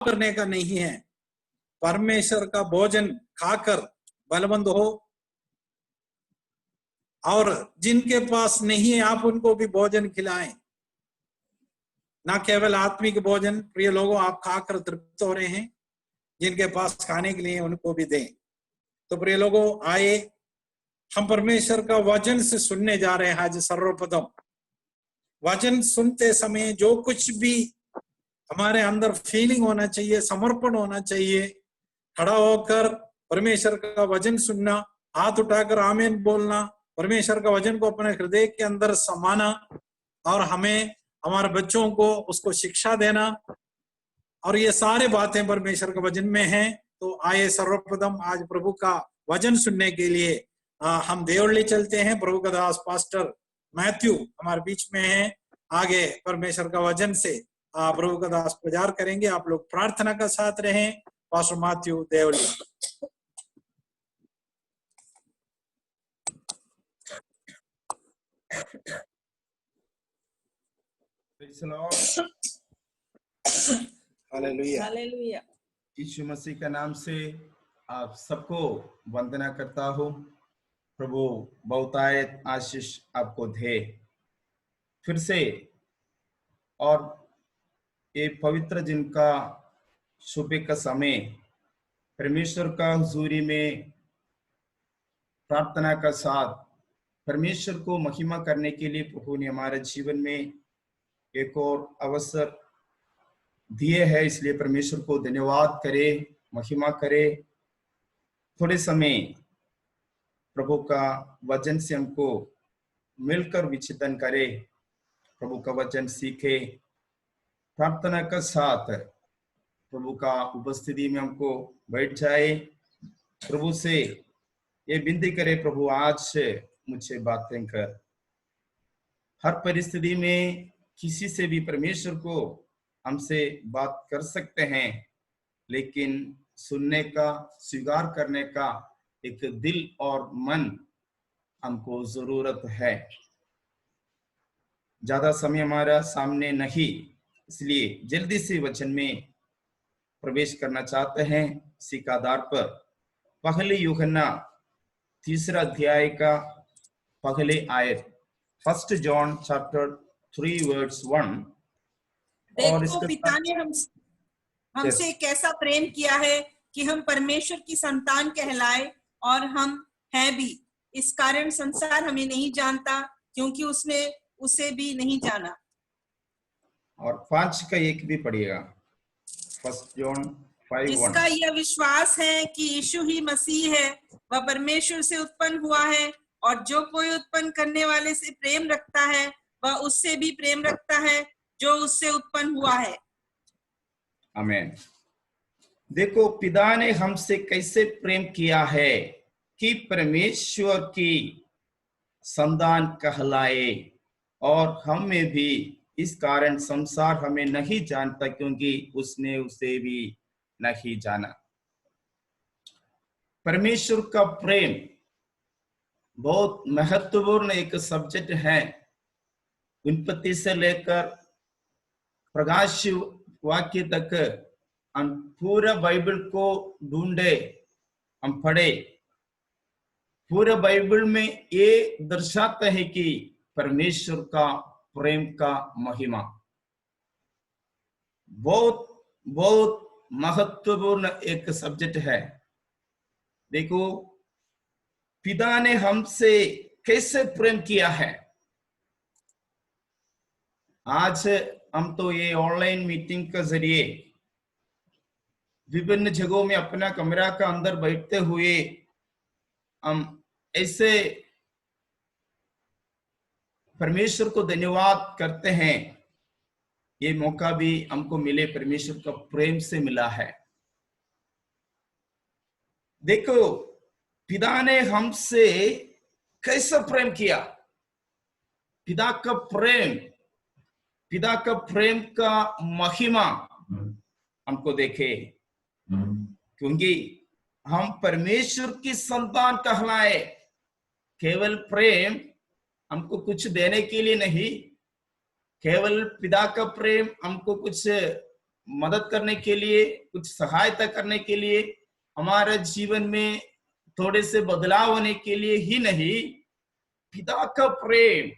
करने का नहीं है, परमेश्वर का भोजन खाकर बलवंत हो। और जिनके पास नहीं है आप उनको भी भोजन खिलाएं, ना केवल आत्मिक भोजन। प्रिय लोगों, आप खाकर तृप्त हो रहे हैं, जिनके पास खाने के लिए उनको भी दें। तो प्रिय लोगों, आए हम परमेश्वर का वचन से सुनने जा रहे हैं। आज सर्वप्रथम वचन सुनते समय जो कुछ भी हमारे अंदर फीलिंग होना चाहिए, समर्पण होना चाहिए, खड़ा होकर परमेश्वर का वचन सुनना, हाथ उठाकर आमीन बोलना, परमेश्वर का वचन को अपने हृदय के अंदर समाना और हमें हमारे बच्चों को उसको शिक्षा देना, और ये सारे बातें परमेश्वर के वचन में हैं। तो आइए सर्वप्रथम आज प्रभु का वचन सुनने के लिए हम देवली चलते हैं। प्रभु का दास पास्टर मैथ्यू हमारे बीच में है। आगे परमेश्वर का वचन से प्रभु का दास प्रचार करेंगे। आप लोग प्रार्थना का साथ रहें। Pastor Matthew Devli. Hallelujah. Hallelujah. यीशु मसीह का नाम से आप सबको वंदना करता हूँ। प्रभु बहुतायत आशीष आपको दे। फिर से और ये पवित्र दिन का सुबह का समय परमेश्वर का हुजूरी में प्रार्थना का साथ परमेश्वर को महिमा करने के लिए प्रभु ने हमारे जीवन में एक और अवसर दिए है। इसलिए परमेश्वर को धन्यवाद करे, महिमा करे। थोड़े समय प्रभु का वचन से हमको मिलकर विचिंतन करे, प्रभु का वचन सीखे। प्रार्थना का साथ प्रभु का उपस्थिति में हमको बैठ जाए। प्रभु से ये विनती करे, प्रभु आज मुझसे बातें कर। हर परिस्थिति में किसी से भी परमेश्वर को हमसे बात कर सकते हैं, लेकिन सुनने का, स्वीकार करने का एक दिल और मन हमको जरूरत है। ज्यादा समय हमारा सामने नहीं, इसलिए जल्दी से वचन में प्रवेश करना चाहते हैं। इसी के आधार पर पहले यूहन्ना 3 अध्याय का पहले आयत, 1 जॉन चैप्टर 3 वर्स 1। देखो पिता ने हमसे कैसा प्रेम किया है कि हम परमेश्वर की संतान कहलाए, और हम हैं भी। इस कारण संसार हमें नहीं जानता, क्योंकि उसने उसे भी नहीं जाना। और 5 का 1 भी पढ़िएगा, 1 जॉन 5:1। जिसका यह विश्वास है कि यीशु ही मसीह है, वह परमेश्वर से उत्पन्न हुआ है, और जो कोई उत्पन्न करने वाले से प्रेम रखता है वह उससे भी प्रेम रखता है जो उससे उत्पन्न हुआ है। आमीन। देखो पिता ने हमसे कैसे प्रेम किया है कि परमेश्वर की संतान कहलाए, और हम में भी। इस कारण संसार हमें नहीं जानता, क्योंकि उसने उसे भी नहीं जाना। परमेश्वर का प्रेम बहुत महत्वपूर्ण एक सब्जेक्ट है। उत्पत्ति से लेकर प्रकाश वाक्य तक हम पूरा बाइबल को ढूंढे, हम पढ़े। पूरे बाइबल में ये दर्शाता है कि परमेश्वर का प्रेम का महिमा बहुत बहुत महत्वपूर्ण एक सब्जेक्ट है। देखो पिता ने हमसे कैसे प्रेम किया है। आज हम तो ये ऑनलाइन मीटिंग के जरिए विभिन्न जगहों में अपना कमरा का अंदर बैठते हुए हम ऐसे परमेश्वर को धन्यवाद करते हैं। ये मौका भी हमको मिले, परमेश्वर का प्रेम से मिला है। देखो पिता ने हमसे कैसे प्रेम किया। पिता का प्रेम का महिमा हमको देखे, क्योंकि हम परमेश्वर की संतान कहलाए। केवल प्रेम हमको कुछ देने के लिए नहीं, केवल पिता का प्रेम हमको कुछ मदद करने के लिए, कुछ सहायता करने के लिए, हमारे जीवन में थोड़े से बदलाव होने के लिए ही नहीं, पिता का प्रेम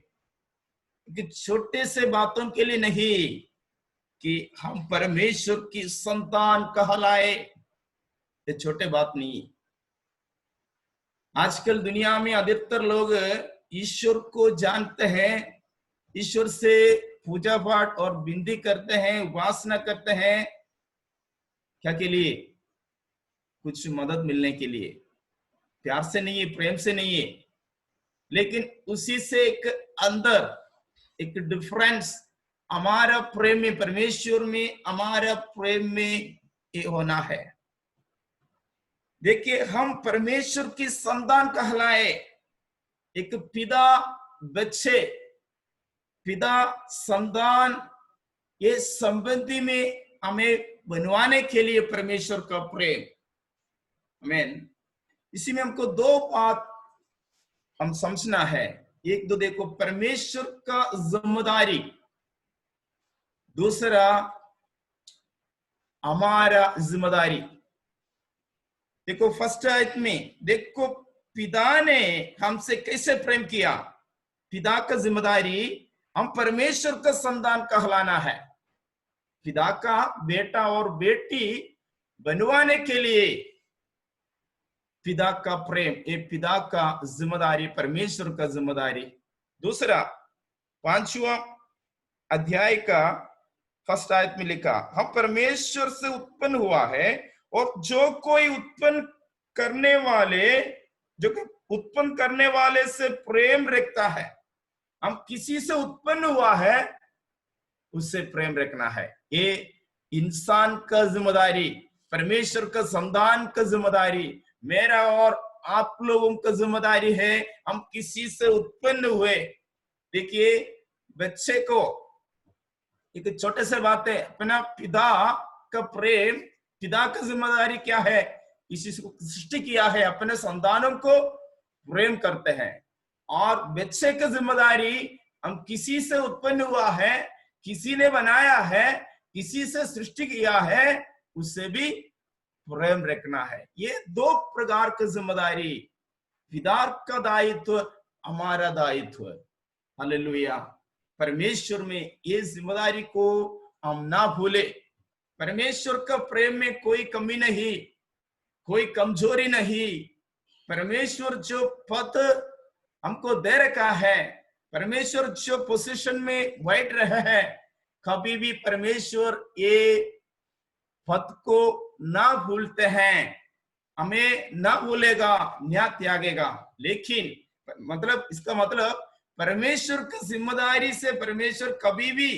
कि छोटे से बातों के लिए नहीं, कि हम परमेश्वर की संतान कहलाए, ये छोटे बात नहीं। आजकल दुनिया में अधिकतर लोग ईश्वर को जानते हैं, ईश्वर से पूजा पाठ और विनती करते हैं, उपासना करते हैं, क्या के लिए? कुछ मदद मिलने के लिए। प्यार से नहीं है, प्रेम से नहीं है, लेकिन उसी से एक अंदर एक डिफरेंस, हमारा प्रेम में, परमेश्वर में हमारा प्रेम में ये होना है। देखिए, हम परमेश्वर की संतान कहलाए, एक पिता बच्चे, पिता संतान, ये संबंधी में हमें बनवाने के लिए परमेश्वर का प्रेम। आमीन। इसी में हमको दो बात हम समझना है। एक तो देखो परमेश्वर का जिम्मेदारी, दूसरा हमारा जिम्मेदारी। देखो फर्स्ट आयत में देखो पिता ने हमसे कैसे प्रेम किया। पिता का जिम्मेदारी, हम परमेश्वर का संतान कहलाना है। पिता का बेटा और बेटी बनवाने के लिए पिता का प्रेम, ये पिता का जिम्मेदारी, परमेश्वर का जिम्मेदारी। दूसरा 5वां अध्याय का फर्स्ट आयत में लिखा, हम परमेश्वर से उत्पन्न हुआ है और जो कोई उत्पन्न करने वाले से प्रेम रखता है। हम किसी से उत्पन्न हुआ है, उससे प्रेम रखना है। ये इंसान का जिम्मेदारी, परमेश्वर का संतान का जिम्मेदारी, मेरा और आप लोगों का जिम्मेदारी है। हम किसी से उत्पन्न हुए। देखिए, बच्चे को एक छोटे से बात है, अपना पिता का प्रेम, पिता का जिम्मेदारी क्या है? किसी को सृष्टि किया है, अपने संतानों को प्रेम करते हैं। और बच्चे का जिम्मेदारी, हम किसी से उत्पन्न हुआ है, किसी ने बनाया है, किसी से सृष्टि किया है, उससे भी प्रेम रखना है। ये दो प्रकार की जिम्मेदारी, पिता का दायित्व, हमारा दायित्व। हालेलुया। परमेश्वर में ये जिम्मेदारी को हम ना भूले। परमेश्वर का प्रेम में कोई कमी नहीं, कोई कमजोरी नहीं। परमेश्वर जो पद हमको दे रखा है, परमेश्वर जो पोजीशन में बैठ रहे हैं, कभी भी परमेश्वर ये पद को ना भूलते हैं, हमें ना भूलेगा, ना त्यागेगा। लेकिन मतलब इसका मतलब परमेश्वर की जिम्मेदारी से परमेश्वर कभी भी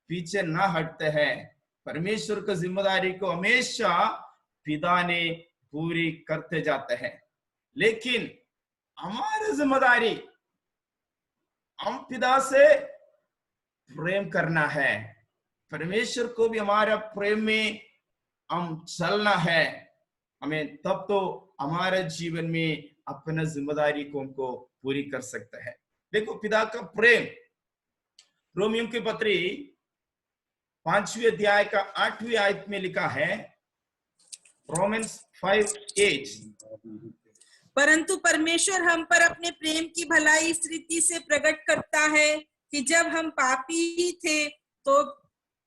पीछे ना हटते हैं। परमेश्वर की जिम्मेदारी को हमेशा पिता ने पूरी करते जाते हैं। लेकिन हमारी जिम्मेदारी, हम पिता से प्रेम करना है, परमेश्वर को भी हमारा प्रेम में हम चलना है। हमें तब तो हमारे जीवन में अपना जिम्मेदारी को हमको पूरी कर सकते हैं। देखो पिता का प्रेम, रोमियो की पत्री 5वें अध्याय का 8वीं आयत में लिखा है, रोमन्स 5:8, परंतु परमेश्वर हम पर अपने प्रेम की भलाई इस रीति से प्रकट करता है कि जब हम पापी ही थे तो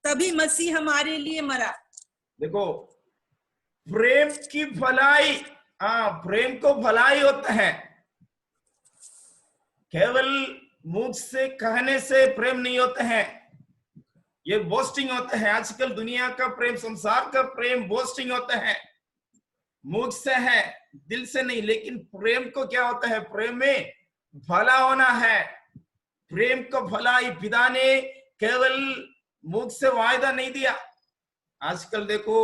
तभी मसीह हमारे लिए मरा। देखो प्रेम की भलाई, प्रेम को भलाई होता है, केवल मुंह से कहने से प्रेम नहीं होता है, ये बोस्टिंग होता है। आजकल दुनिया का प्रेम, संसार का प्रेम बोस्टिंग होता है, मुंह से है, दिल से नहीं। लेकिन प्रेम को क्या होता है? प्रेम में भला होना है। प्रेम को भलाई पिता ने केवल मुंह से वायदा नहीं दिया। आजकल देखो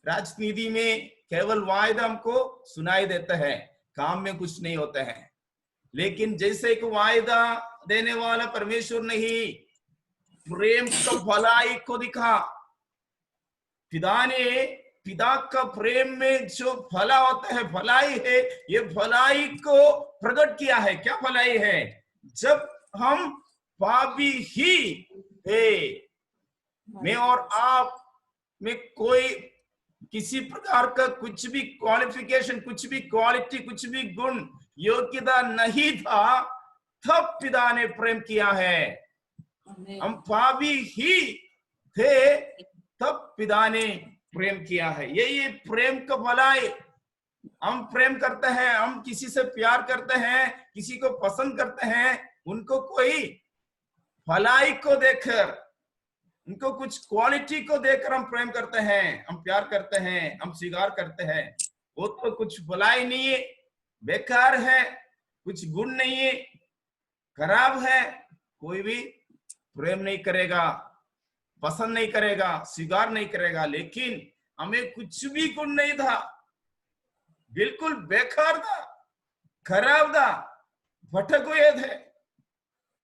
राजनीति में केवल वायदा हमको सुनाई देता है, काम में कुछ नहीं होता है। लेकिन जैसे एक वायदा देने वाला परमेश्वर नहीं, प्रेम को भलाई को दिखा। पिता ने, पिता का प्रेम में जो भला होता है, भलाई है, ये भलाई को प्रकट किया है। क्या भलाई है? जब हम पापी ही थे मैं और आप में कोई किसी प्रकार का कुछ भी क्वालिफिकेशन, कुछ भी क्वालिटी, कुछ भी गुण, योग्यता नहीं था, तब पिता ने प्रेम किया है। हम पापी ही थे, तब पिता ने प्रेम किया है। ये प्रेम का भलाई। हम प्रेम करते हैं, हम किसी से प्यार करते हैं, किसी को पसंद करते हैं, उनको कोई भलाई को देखकर, उनको कुछ क्वालिटी को देखकर हम प्रेम करते हैं, हम प्यार करते हैं, हम स्वीकार करते हैं। वो तो कुछ भलाई नहीं है, बेकार है, कुछ गुण नहीं है, खराब है, कोई भी प्रेम नहीं करेगा, पसंद नहीं करेगा, स्वीकार नहीं करेगा। लेकिन हमें कुछ भी गुण नहीं था, बिल्कुल बेकार था, खराब था, भटक हुए थे।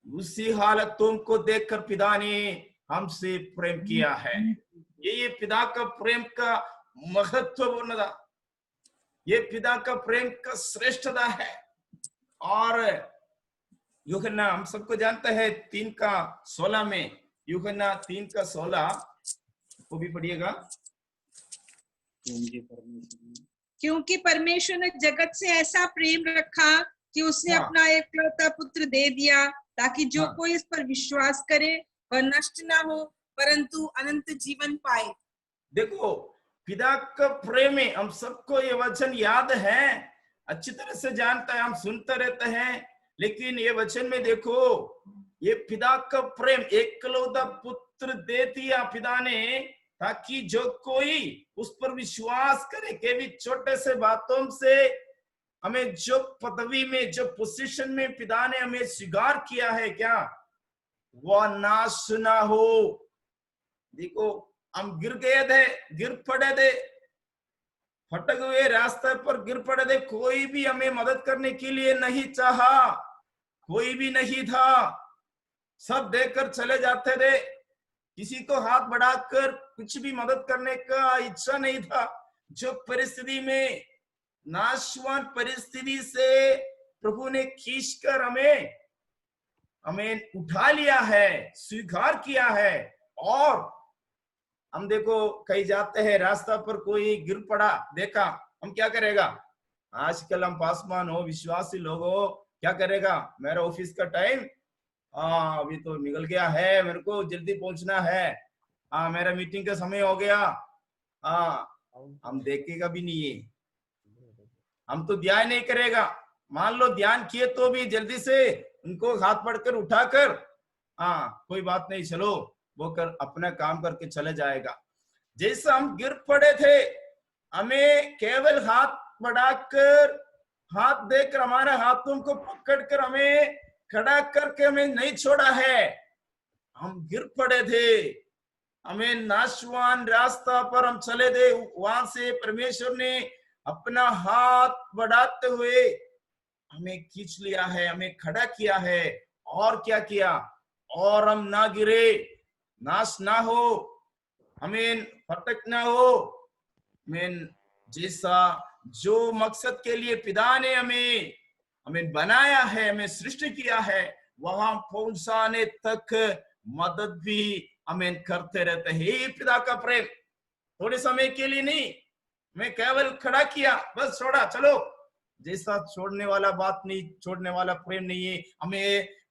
उसी हालतों को देखकर पिता ने हमसे प्रेम किया है। ये पिता का प्रेम का महत्वपूर्ण था, ये पिता का प्रेम का श्रेष्ठता है। और यूहन्ना हम सबको जानते हैं 3:16 में, यूहन्ना 3:16 वो भी पढ़िएगा। क्योंकि परमेश्वर ने जगत से ऐसा प्रेम रखा कि उसने अपना एकलौता पुत्र दे दिया, ताकि जो कोई इस पर विश्वास करे वह नष्ट ना हो परंतु अनंत जीवन पाए। देखो, पिता का प्रेम है। हम सबको ये वचन याद है, अच्छी तरह से जानता है, हम सुनते रहते हैं। लेकिन ये वचन में देखो, ये पिता का प्रेम, एकलौता पुत्र दे दिया पिता ने, ताकि जो कोई उस पर विश्वास करे। केवल छोटे से बातों से हमें जो पदवी में, जो पोजीशन में पिता ने हमें स्वीकार किया है, क्या वह नाश ना हो। देखो, हम गिर गए थे, गिर पड़े थे, भटक हुए रास्ते पर गिर पड़े थे। कोई भी हमें मदद करने के लिए नहीं चाहा, कोई भी नहीं था, सब देखकर चले जाते थे। किसी को हाथ बढ़ाकर कुछ भी मदद करने का इच्छा नहीं था। जो परिस्थिति में, नाशवान परिस्थिति से प्रभु ने खींचकर हमें उठा लिया है, स्वीकार किया है। और हम देखो, कहीं जाते हैं, रास्ता पर कोई गिर पड़ा देखा, हम क्या करेगा? आजकल हम पासवान हो, विश्वासी लोग हो, क्या करेगा? मेरा ऑफिस का टाइम अभी तो निकल गया है, मेरे को जल्दी पहुंचना है, मेरा मीटिंग का समय हो गया। हम देखेगा भी नहीं है, हम तो ध्यान नहीं करेगा। मान लो ध्यान किए तो भी जल्दी से उनको हाथ पकड़कर उठाकर, कोई बात नहीं, चलो वो कर अपना काम करके चले जाएगा। जैसे हम गिर पड़े थे, हमें केवल हाथ बढ़ाकर, हाथ देकर, हमारे हाथों को पकड़कर हमें खड़ा करके हमें नहीं छोड़ा है। हम गिर पड़े थे, हमें नाशवान रास्ता पर हम चले थे, वहां से परमेश्वर ने अपना हाथ बढ़ाते हुए हमें खींच लिया है, हमें खड़ा किया है। और क्या किया? और हम ना गिरे, नाश ना हो, हमें भटक ना हो। हमें जैसा जो मकसद के लिए पिता ने हमें बनाया है, हमें सृष्टि किया है, वहां पहुंचाने तक मदद भी हमें करते रहते हैं। ये पिता का प्रेम थोड़े समय के लिए नहीं, मैं केवल खड़ा किया, बस छोड़ा, चलो, जैसा छोड़ने वाला बात नहीं, छोड़ने वाला प्रेम नहीं है।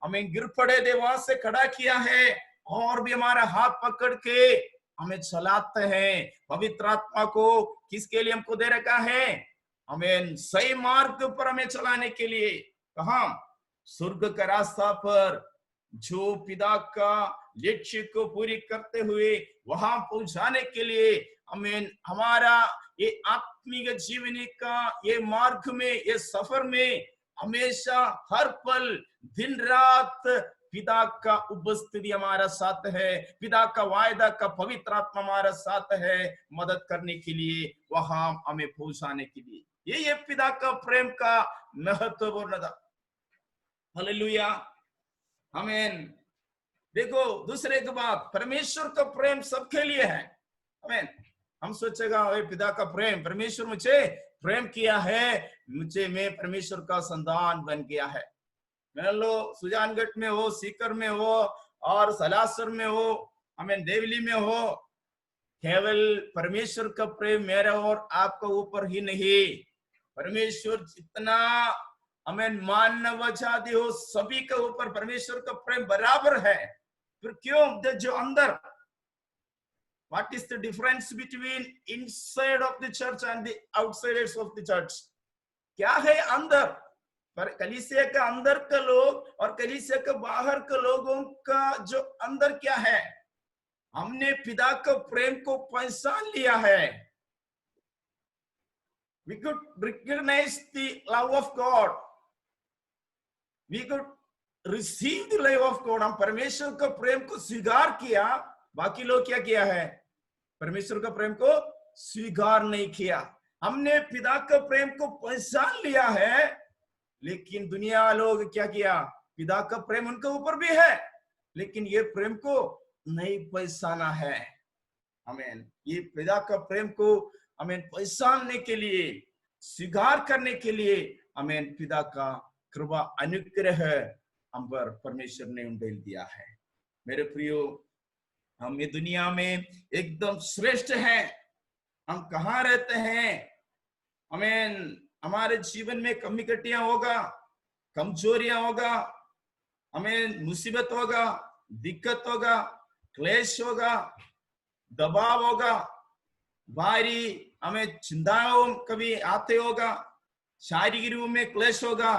हमें गिर पड़े थे, वहां से खड़ा किया है, और भी हमारा हाथ पकड़ के हमें चलाते हैं। पवित्र आत्मा को किसके लिए हमको दे रखा है? हमें सही मार्ग पर हमें चलाने के लिए। कहा? स्वर्ग का रास्ता पर, जो पिता का लक्ष्य को पूरी करते हुए वहां पहुंचाने के लिए हमें, हमारा ये आत्मिक जीवनी का ये मार्ग में, ये सफर में हमेशा, हर पल, दिन रात पिता का उपस्थिति हमारा साथ है, पिता का वायदा का पवित्र आत्मा हमारा साथ है, मदद करने के लिए, वहां हमें पहुंचाने के लिए। ये पिता का प्रेम का महत्वपूर्ण था। हालेलुया, आमीन। देखो, दूसरे की बात, परमेश्वर का प्रेम सबके लिए है। आमीन। हम सोचेगा पिता का प्रेम, परमेश्वर मुझे प्रेम किया है, मैं परमेश्वर का संतान बन गया है। मान लो सुजानगढ़ में हो, सीकर में हो और सलासर में हो, हमें देवली में हो, केवल परमेश्वर का प्रेम मेरा और आपका ऊपर ही नहीं, परमेश्वर जितना हमें मानव जाति हो सभी के ऊपर परमेश्वर का प्रेम बराबर है। फिर क्यों जो अंदर, what is the difference between inside of the church and the outsiders of the church? क्या है अंदर? पर कलीसिया के अंदर के लोग और कलीसिया के बाहर के लोगों का जो अंदर क्या है? हमने पिता के प्रेम को पहचान लिया है। We could recognize the love of God. We could receive the love of God. हम परमेश्वर का प्रेम को स्वीकार किया, बाकी लोग क्या किया है? परमेश्वर का प्रेम को स्वीकार नहीं किया। हमने पिता का प्रेम को पहचान लिया है, लेकिन दुनिया लोग क्या किया? पिता का प्रेम उनके ऊपर भी है, लेकिन ये प्रेम को नहीं पहचाना है। आमीन। ये पिता का प्रेम को हमें पहचानने के लिए, स्वीकार करने के लिए हमें पिता का कृपा अनुग्रह हम पर परमेश्वर ने उंडेल दिया है। मेरे प्रियो, हम ये दुनिया में एकदम श्रेष्ठ हैं। हम कहाँ रहते हैं? हमें हमारे जीवन में कमी कटियां होगा, कमजोरियां होगा, हमें मुसीबत होगा, दिक्कत होगा, क्लेश होगा, दबाव होगा, भारी हमें चिंताओं कभी आते होगा, शारीरिक रूप में क्लेश होगा,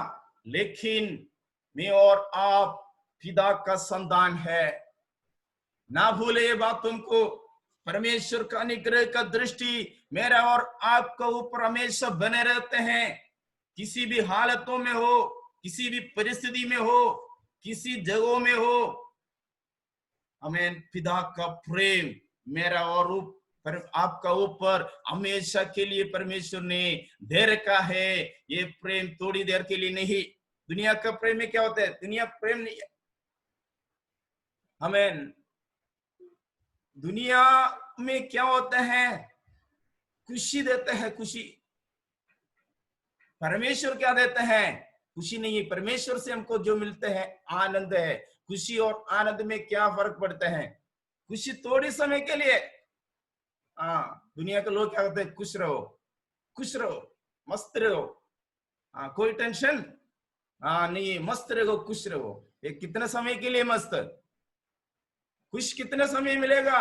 लेकिन मैं और आप पिता का संतान है। ना भूले ये बात तुमको। परमेश्वर का अनुग्रह का दृष्टि मेरा और आपका ऊपर हमेशा बने रहते हैं। किसी भी हालतों में हो, किसी भी परिस्थिति में हो, किसी जगहों में हो, हमें पिता का प्रेम मेरा और आपका ऊपर हमेशा के लिए परमेश्वर ने दे रखा है। ये प्रेम थोड़ी देर के लिए नहीं। दुनिया का प्रेम में क्या होता है? दुनिया प्रेम नहीं है। हमें दुनिया में क्या होता है? खुशी देते हैं, खुशी। परमेश्वर क्या देते हैं? खुशी नहीं है। परमेश्वर से हमको जो मिलते हैं आनंद है। खुशी और आनंद में क्या फर्क पड़ता है? खुशी थोड़ी समय के लिए। दुनिया के लोग क्या कहते हैं? खुश रहो, खुश रहो, मस्त रहो, कोई टेंशन नहीं, मस्त रहो, खुश रहो। ये कितने समय के लिए मस्त? खुश कितने समय मिलेगा?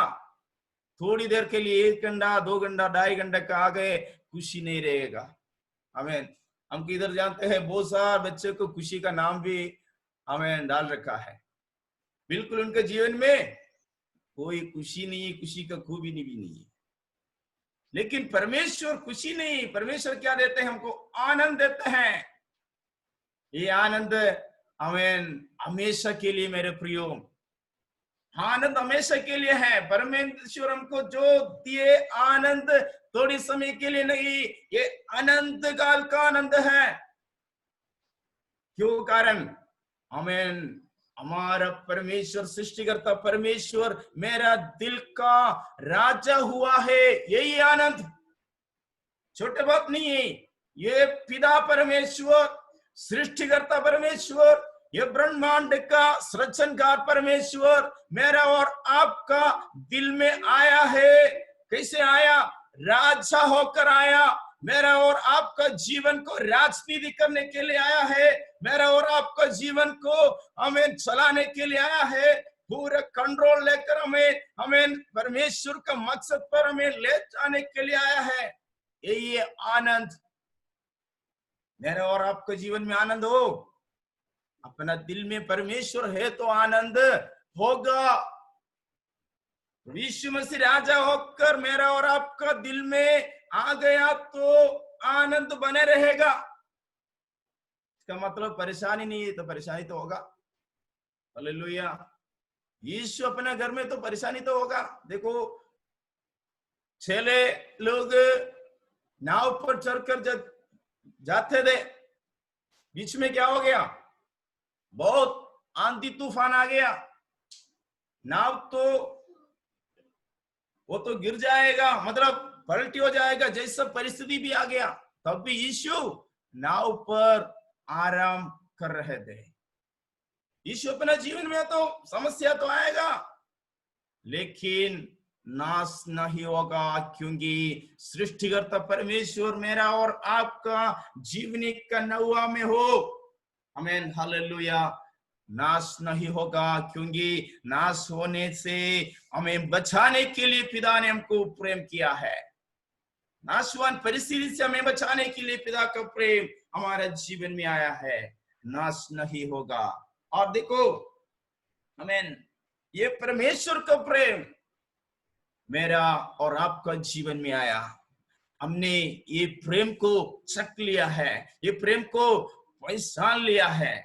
थोड़ी देर के लिए, 1 घंटा, 2 घंटा, 2.5 घंटे का आ गए, खुशी नहीं रहेगा। हमें हम किधर जानते हैं? बहुत सारे बच्चे को खुशी का नाम भी हमें डाल रखा है। बिल्कुल उनके जीवन में कोई खुशी नहीं, खुशी का खूबी भी नहीं है। लेकिन परमेश्वर खुशी नहीं, परमेश्वर क्या देते हैं? हमको आनंद देते हैं। ये आनंद हमें हमेशा के लिए, मेरे प्रियो, आनंद हमेशा के लिए है। परमेश्वर हमको जो दिए आनंद थोड़ी समय के लिए नहीं, ये अनंत काल का आनंद है। क्यों? कारण हमें हमारा परमेश्वर, सृष्टिकर्ता परमेश्वर मेरा दिल का राजा हुआ है। यही आनंद छोटे बात नहीं है। ये पिता परमेश्वर, सृष्टिकर्ता परमेश्वर, ये ब्रह्मांड का सृजनकार परमेश्वर मेरा और आपका दिल में आया है। कैसे आया? राजा होकर आया। मेरा और आपका जीवन को राजनीति करने के लिए आया है। मेरा और आपका जीवन को हमें चलाने के लिए आया है। पूरा कंट्रोल लेकर हमें परमेश्वर का मकसद पर हमें ले जाने के लिए आया है। यही आनंद मेरे और आपके जीवन में आनंद हो। अपना दिल में परमेश्वर है तो आनंद होगा। यीशु मसीह राजा होकर मेरा और आपका दिल में आ गया तो आनंद बने रहेगा। इसका मतलब परेशानी नहीं है तो परेशानी तो होगा। हालेलुया। यीशु अपने घर में तो परेशानी तो होगा। देखो, चेले लोग नाव पर चढ़कर जब जाते थे, बीच में क्या हो गया? बहुत आंधी तूफान आ गया। नाव तो वो तो गिर जाएगा, मतलब पलटी हो जाएगा। जैसा परिस्थिति भी आ गया, तब भी यीशु नाव पर आराम कर रहे थे। यीशु अपना जीवन में तो समस्या तो आएगा, लेकिन नाश नहीं होगा, क्योंकि सृष्टिकर्ता परमेश्वर मेरा और आपका जीवनी का नौवा में हो। आमीन, हालेलुया। नाश नहीं होगा, क्योंकि नाश होने से हमें बचाने के लिए पिता ने हमको प्रेम किया है। नाशवान परिस्थिति से हमें बचाने के लिए पिता का प्रेम हमारे जीवन में आया है। नाश नहीं होगा। और देखो, आमीन, ये परमेश्वर का प्रेम मेरा और आपका जीवन में आया। हमने ये प्रेम को चख लिया है, ये प्रेम को पहचान लिया है।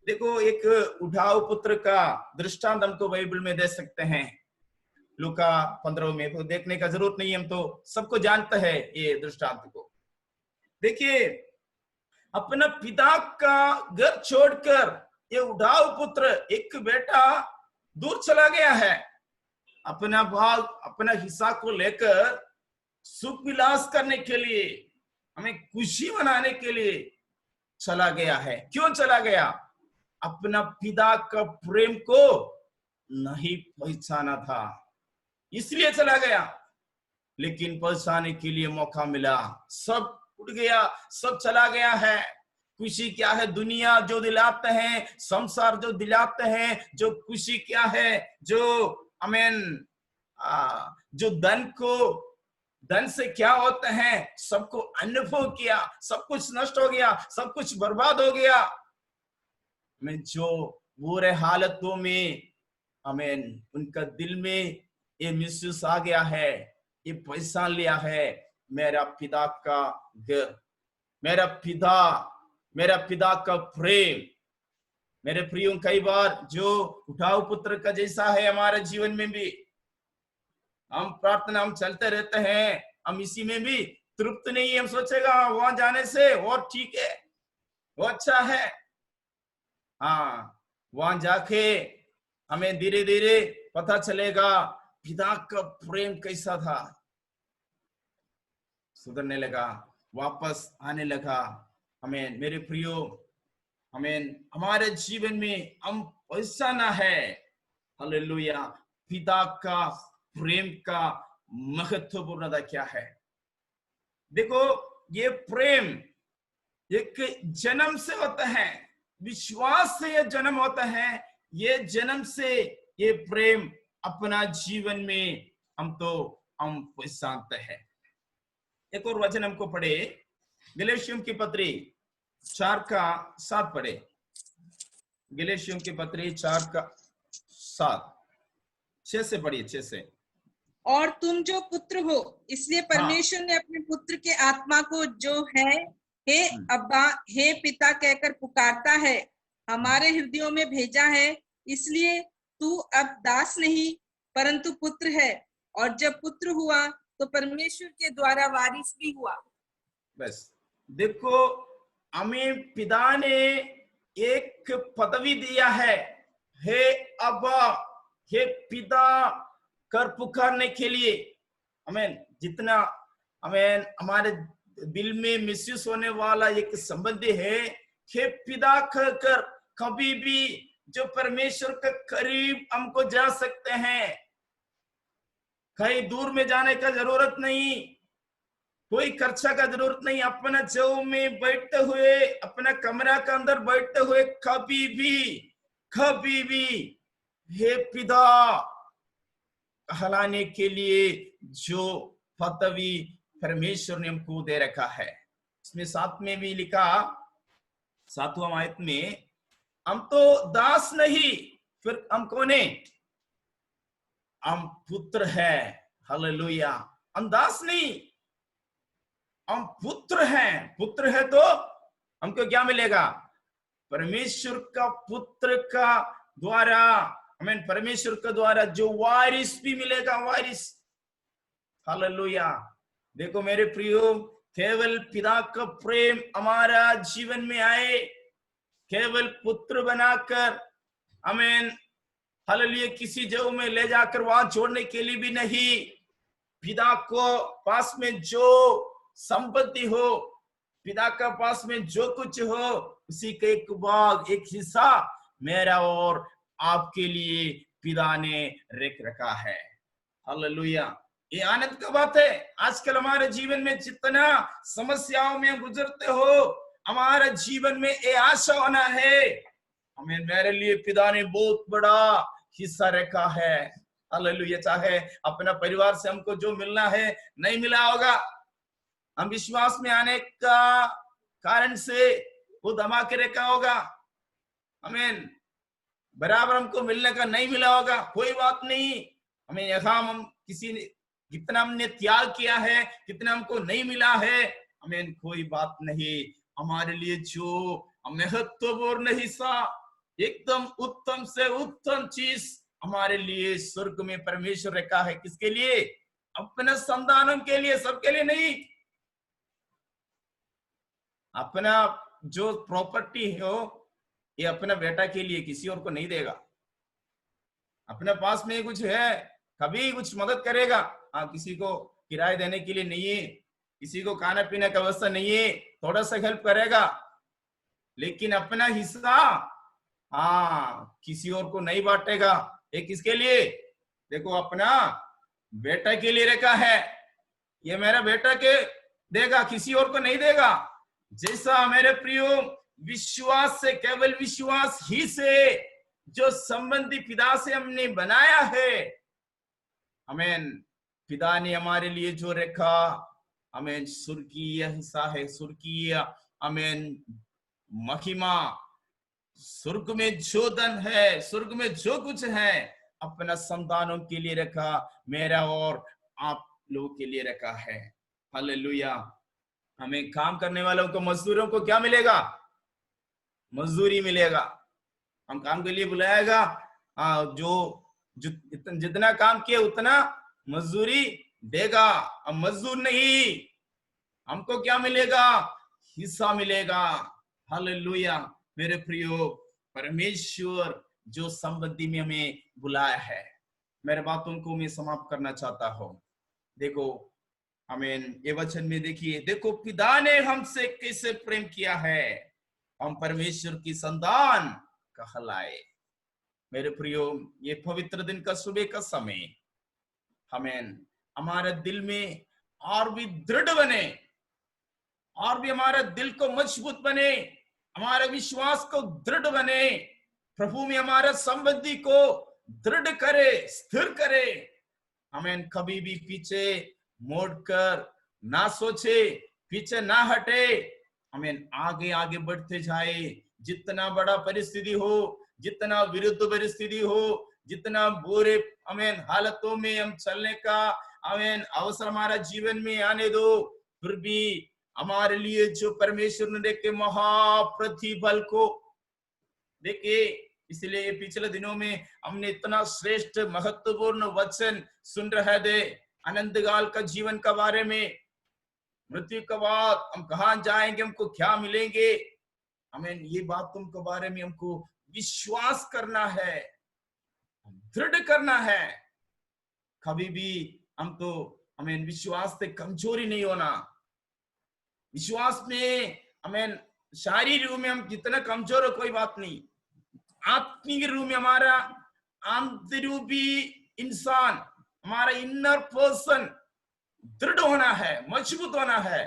देखो, एक उठाऊ पुत्र का दृष्टांत हमको बाइबल में दे सकते हैं, लूका 15 में। तो देखने का जरूरत नहीं, हम तो सबको जानते हैं ये दृष्टांत को। देखिए, अपना पिता का घर छोड़कर ये उठाऊ पुत्र, एक बेटा दूर चला गया है। अपना भाग, अपना हिस्सा को लेकर सुख विलास करने के लिए, हमें खुशी मनाने के लिए चला गया है। क्यों चला गया? अपना पिता का प्रेम को नहीं पहचाना था, इसलिए चला गया। लेकिन पहचाने के लिए मौका मिला, सब उड़ गया, सब चला गया है। खुशी क्या है? दुनिया जो दिलाते हैं, संसार जो दिलाते हैं, जो खुशी क्या है? जो आमीन, जो धन से क्या होता है, सबको अनुभव किया, सब कुछ नष्ट हो गया, सब कुछ बर्बाद हो गया। मैं जो बुरे हालतों में, आमीन, उनका दिल में ये महसूस आ गया है, ये पहचान लिया है, मेरा पिता का घर, मेरा पिता का प्रेम। मेरे प्रियो, कई बार जो उठाऊ पुत्र का जैसा है हमारे जीवन में भी, हम प्रार्थना हम चलते रहते हैं, हम इसी में भी तृप्त नहीं। हम सोचेगा वहां जाने से और ठीक है, वो अच्छा है। हाँ, वहां जाके हमें धीरे धीरे पता चलेगा पिता का प्रेम कैसा था। सुधरने लगा, वापस आने लगा। हमें, मेरे प्रियो, हमें हमारे जीवन में हम पहचाना है, हालेलुया, पिता का प्रेम का महत्वपूर्णता क्या है। देखो, ये प्रेम एक जन्म से होता है, विश्वास से ये जन्म होता है। ये जन्म से ये प्रेम अपना जीवन में हम पहचानते हैं। एक और वचन हमको पढ़े, गलातियों की पत्री 4:7 पढ़े। गलातियों की पत्री 4:7, 6 से पढ़िए, 6 से। और तुम जो पुत्र हो, इसलिए परमेश्वर ने अपने पुत्र के आत्मा को जो है हे अब्बा, हे पिता कहकर पुकारता है, हमारे हृदयों में भेजा है। इसलिए तू अब दास नहीं परंतु पुत्र है, और जब पुत्र हुआ तो परमेश्वर के द्वारा वारिस भी हुआ। बस देखो, हमें पिता ने एक पदवी दिया है, हे अब्बा, हे पिता कर पुकारने के लिए। आमीन। जितना आमीन हमारे दिल में महसूस होने वाला एक संबंध है, हे पिता कहकर कभी भी जो परमेश्वर के करीब हमको जा सकते हैं। कहीं दूर में जाने का जरूरत नहीं, कोई खर्चा का जरूरत नहीं। अपना जौ में बैठते हुए, अपना कमरा के अंदर बैठते हुए कभी भी हे पिता कहलाने के लिए जो पदवी परमेश्वर ने हमको दे रखा है। इसमें 7 में भी लिखा, 7वां आयत में, हम तो दास नहीं, फिर हम कौन है? हम पुत्र है। हालेलुया। हम दास नहीं, हम पुत्र हैं। पुत्र है तो हमको क्या मिलेगा? परमेश्वर का पुत्र का द्वारा, आमीन, परमेश्वर के द्वारा जो वारिस भी मिलेगा, वारिस। हालेलुया। देखो मेरे प्रियो, केवल पिता का प्रेम हमारा जीवन में आए, केवल पुत्र बनाकर, आमीन, हालेलुया, किसी जगह में ले जाकर वहां छोड़ने के लिए भी नहीं। पिता को पास में जो संपत्ति हो, पिता का पास में जो कुछ हो, उसी का एक भाग, एक हिस्सा मेरा और आपके लिए पिता ने रख रखा है। हालेलुया। ये आनंद का बात है। आजकल हमारे जीवन में जितना समस्याओं में गुजरते हो, हमारे जीवन में ये आशा होना है, हमें मेरे लिए पिता ने बहुत बड़ा हिस्सा रखा है। हालेलुया। चाहे अपना परिवार से हमको जो मिलना है नहीं मिला होगा, हम विश्वास में आने का कारण से वो दबा के रखा होगा, आमीन। बराबर हमको मिलने का नहीं मिला होगा, कोई बात नहीं। हमें यहाँ हम किसी ने कितना हमने त्याग किया है, कितना हमको नहीं मिला है, हमें कोई बात नहीं। हमारे लिए जो महत्वपूर्ण हिस्सा, एकदम उत्तम से उत्तम चीज हमारे लिए स्वर्ग में परमेश्वर रखा है। किसके लिए? अपने संतानों के लिए, सबके लिए नहीं। अपना जो प्रॉपर्टी हो ये अपना बेटा के लिए, किसी और को नहीं देगा। अपने पास में कुछ है, कभी कुछ मदद करेगा, हाँ, किसी को किराए देने के लिए नहीं है, किसी को खाना पीने का व्यवस्था नहीं है, थोड़ा सा हेल्प करेगा, लेकिन अपना हिस्सा हाँ किसी और को नहीं बांटेगा। ये किसके लिए? देखो, अपना बेटा के लिए रखा है। ये मेरा बेटा के देगा, किसी और को नहीं देगा। जैसा मेरे प्रियो, विश्वास से, केवल विश्वास ही से जो संबंधी पिता से हमने बनाया है, आमीन, पिता ने हमारे लिए जो रखा, आमीन, स्वर्गीय हिस्सा है, स्वर्गीय, आमीन, महिमा, स्वर्ग में जो धन है, स्वर्ग में जो कुछ है, अपना संतानों के लिए रखा, मेरा और आप लोगों के लिए रखा है। हालेलुया। हमें काम करने वालों को, मजदूरों को क्या मिलेगा? मजदूरी मिलेगा। हम काम के लिए बुलाएगा, जो जितना काम किया उतना मजदूरी देगा। अब मजदूर नहीं, हमको क्या मिलेगा? हिस्सा मिलेगा। हालेलुया। मेरे प्रियो, परमेश्वर जो संबंधी में हमें बुलाया है, मेरे बातों को मैं समाप्त करना चाहता हूं। देखो, आमीन, ये वचन में देखिए, देखो पिता ने हमसे कैसे प्रेम किया है, हम परमेश्वर की संतान कहलाए। मेरे प्रियो, ये पवित्र दिन का सुबह का समय, आमीन, हमारे दिल में और भी दृढ़ बने, और भी हमारे दिल को मजबूत बने, हमारे विश्वास को दृढ़ बने, प्रभु में हमारे संबंधी को दृढ़ करे, स्थिर करे। हमें कभी भी पीछे मोड़कर ना सोचे, पीछे ना हटे, हमें आगे आगे बढ़ते जाए। जितना बड़ा परिस्थिति हो, जितना विरुद्ध परिस्थिति हो, जितना बुरे हमें हालतों में हम चलने का हमें अवसर हमारा जीवन में आने दो, फिर भी हमारे लिए जो परमेश्वर ने देखे महाप्रतिफल को देखिए। इसलिए पिछले दिनों में हमने इतना श्रेष्ठ महत्वपूर्ण वचन सुन रहे थे, अनंत काल का जीवन के बारे में, मृत्यु के बाद हम कहां जाएंगे, हमको क्या मिलेंगे, हमें ये बातों के बारे में हमको विश्वास करना है, दृढ़ करना है। कभी भी हम तो हमें विश्वास से कमजोरी नहीं होना। विश्वास में हमें शारीरिक रूप में हम जितना कमजोर हो कोई बात नहीं, आत्मिक रूप में हमारा आंतरूपी इंसान, हमारा इनर पर्सन दृढ़ होना है, मजबूत होना है।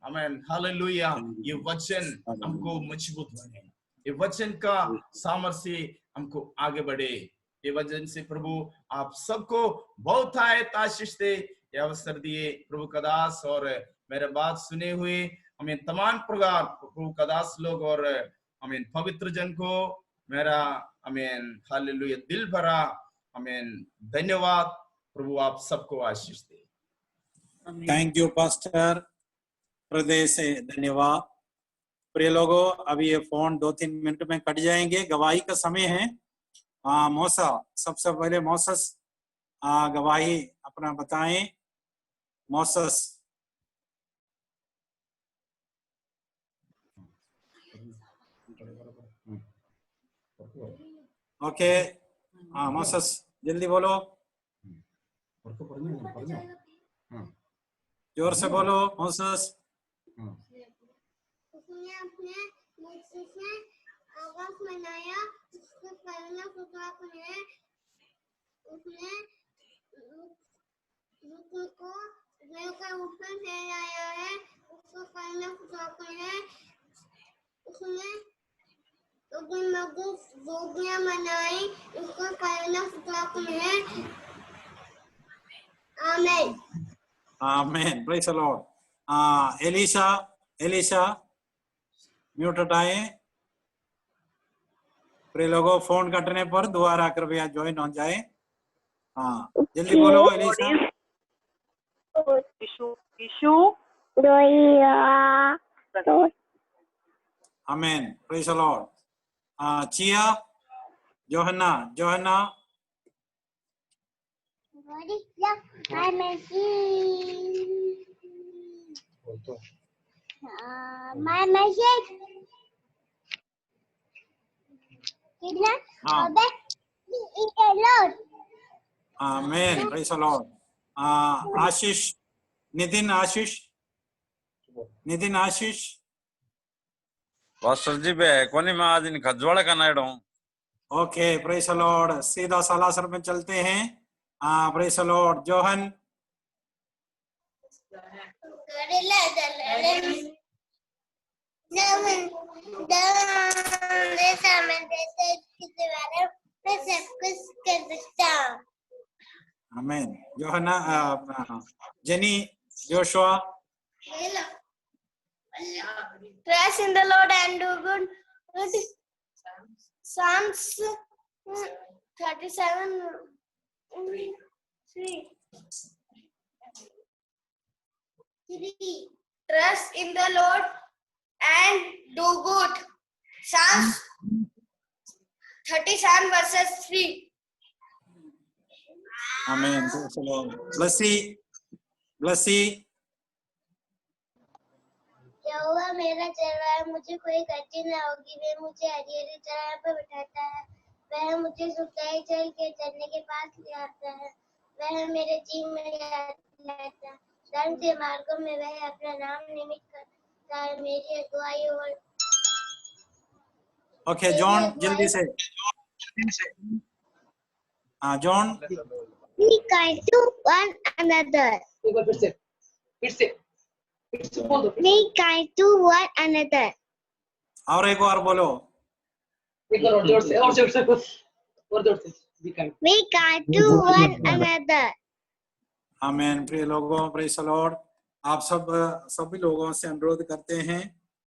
आमीन, हालेलुया। ये वचन हमको मजबूत बने, ये वचन का सामर्थ्य हमको आगे बढ़े। ये वचन से प्रभु आप सबको बहुत आशीष दे, ये अवसर दिए प्रभु का दास और मेरे बात सुने हुए हमें तमाम प्रकार प्रभु का दास लोग और हमें पवित्र जन को मेरा आमीन हालेलुया दिल भरा आमीन धन्यवाद। प्रभु आप सबको आशीष दे। थैंक यू पास्टर हृदय से धन्यवाद। प्रिय लोगों, अभी ये फोन 2-3 मिनट में कट जाएंगे, गवाही का समय है। मौसा, सबसे पहले मौसस गवाही अपना बताएं। मौसस। ओके, मौसस जल्दी बोलो, जोर से बोलो मौसस। उसने अपने मुझसे आकाश बनाया, उसके पैरों को उसने को देव का ऊपर ले आया है, उसको करना खुदापन है, उसने गोपियां मनाई, उसको करना खुदापन है। आमीन। आमीन, praise the Lord. Elisha mute हटाएं। प्रिय लोगों, फोन कटने पर दोबारा कृपया ज्वाइन हो जाए। हाँ, जल्दी बोलो Elisha. Amen, praise the Lord. चिया, Johanna What is love? My machine. My machine. कितना? अबे इधर लोड. Amen, praise the Lord. Ashish, Nitin Ashish pastor ji बे कोनी मैं आज इन खजवाड़ा का नाइट हूँ। Okay, praise the Lord. सीधा सालासर में चलते हैं। Praise the Lord. Johan amen. Johanna Jenny Joshua Trust in the Lord and do good. Psalms 37:3. Trust in the Lord and do good. Psalms 37:3. आमीन, प्रेज द लॉर्ड। ब्लसी यहोवा मेरा चरवाहा, मुझे कोई कच्ची न होगी। वह मुझे हरी-हरी चराइयों पर बिठाता है, वह मुझे सुखदायक जल के झरने के पास ले आता है, वह मेरे जीव में लाता है। धर्म के मार्गों में वह अपना नाम निमित्त करता है, मेरी अगुवाई और ओके जॉन, जल्दी से। John. Be kind to one another. Be kind to one another. और एक बार बोलो। Be kind to one another. आमीन। प्रिय लोगों, प्रेज द लॉर्ड। आप सभी लोगों से अनुरोध करते हैं